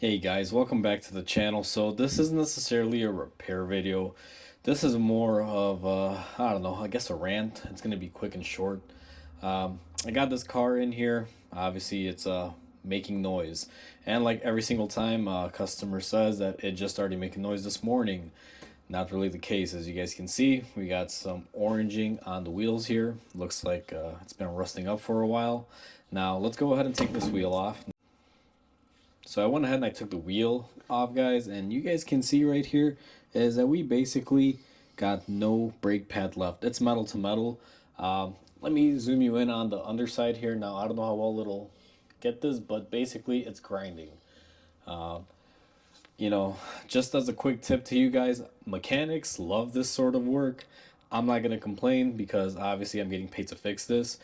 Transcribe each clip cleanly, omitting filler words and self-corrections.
Hey guys, welcome back to the channel. So this isn't necessarily a repair video. This is more of I don't know, I guess a rant. It's gonna be quick and short. I got this car in here. Obviously, it's making noise, and like every single time, customer says that it just started making noise this morning. Not really the case, as you guys can see. We got some oranging on the wheels here. Looks like it's been rusting up for a while. Now let's go ahead and take this wheel off. So I went ahead and I took the wheel off, guys, and you guys can see right here is that we basically got no brake pad left. It's metal to metal. Let me zoom you in on the underside here. Now I don't know how well it'll get this, but basically it's grinding. Uh, you know, just as a quick tip to you guys, mechanics love this sort of work. I'm not going to complain because obviously I'm getting paid to fix this,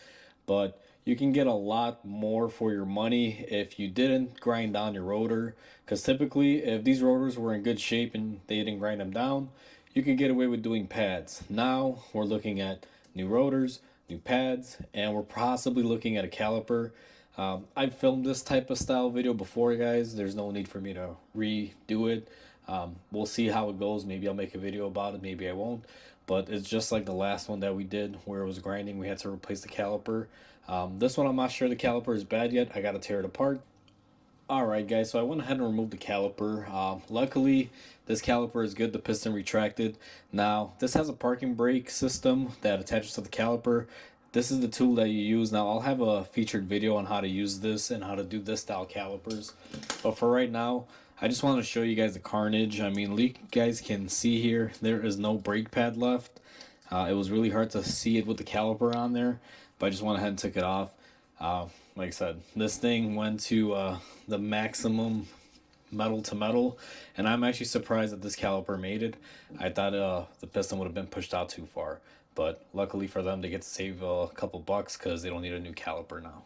but you can get a lot more for your money if you didn't grind down your rotor. Because typically, if these rotors were in good shape and they didn't grind them down, you could get away with doing pads. Now we're looking at new rotors, new pads, and we're possibly looking at a caliper. I've filmed this type of style video before, guys. There's no need for me to redo it. We'll see how it goes. Maybe I'll make a video about it, maybe I won't. But it's just like the last one that we did where it was grinding. We had to replace the caliper. This one, I'm not sure the caliper is bad yet. I got to tear it apart. Alright guys, so I went ahead and removed the caliper. Luckily, this caliper is good. The piston retracted. Now, this has a parking brake system that attaches to the caliper. This is the tool that you use. Now, I'll have a featured video on how to use this and how to do this style calipers. But for right now, I just want to show you guys the carnage. I mean, you guys can see here, there is no brake pad left. It was really hard to see it with the caliper on there, but I just went ahead and took it off. Like I said, this thing went to the maximum metal to metal, and I'm actually surprised that this caliper made it. I thought the piston would have been pushed out too far, but luckily for them, they get to save a couple bucks because they don't need a new caliper now.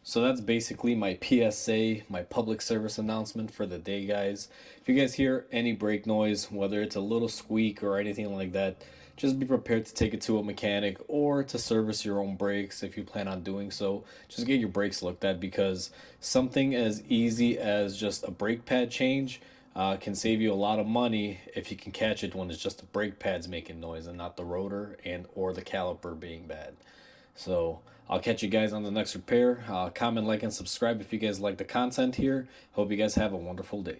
So that's basically my PSA, my public service announcement for the day, guys. If you guys hear any brake noise, whether it's a little squeak or anything like that, just be prepared to take it to a mechanic or to service your own brakes if you plan on doing so. Just get your brakes looked at, because something as easy as just a brake pad change can save you a lot of money if you can catch it when it's just the brake pads making noise and not the rotor and or the caliper being bad. So I'll catch you guys on the next repair. Comment, like, and subscribe if you guys like the content here. Hope you guys have a wonderful day.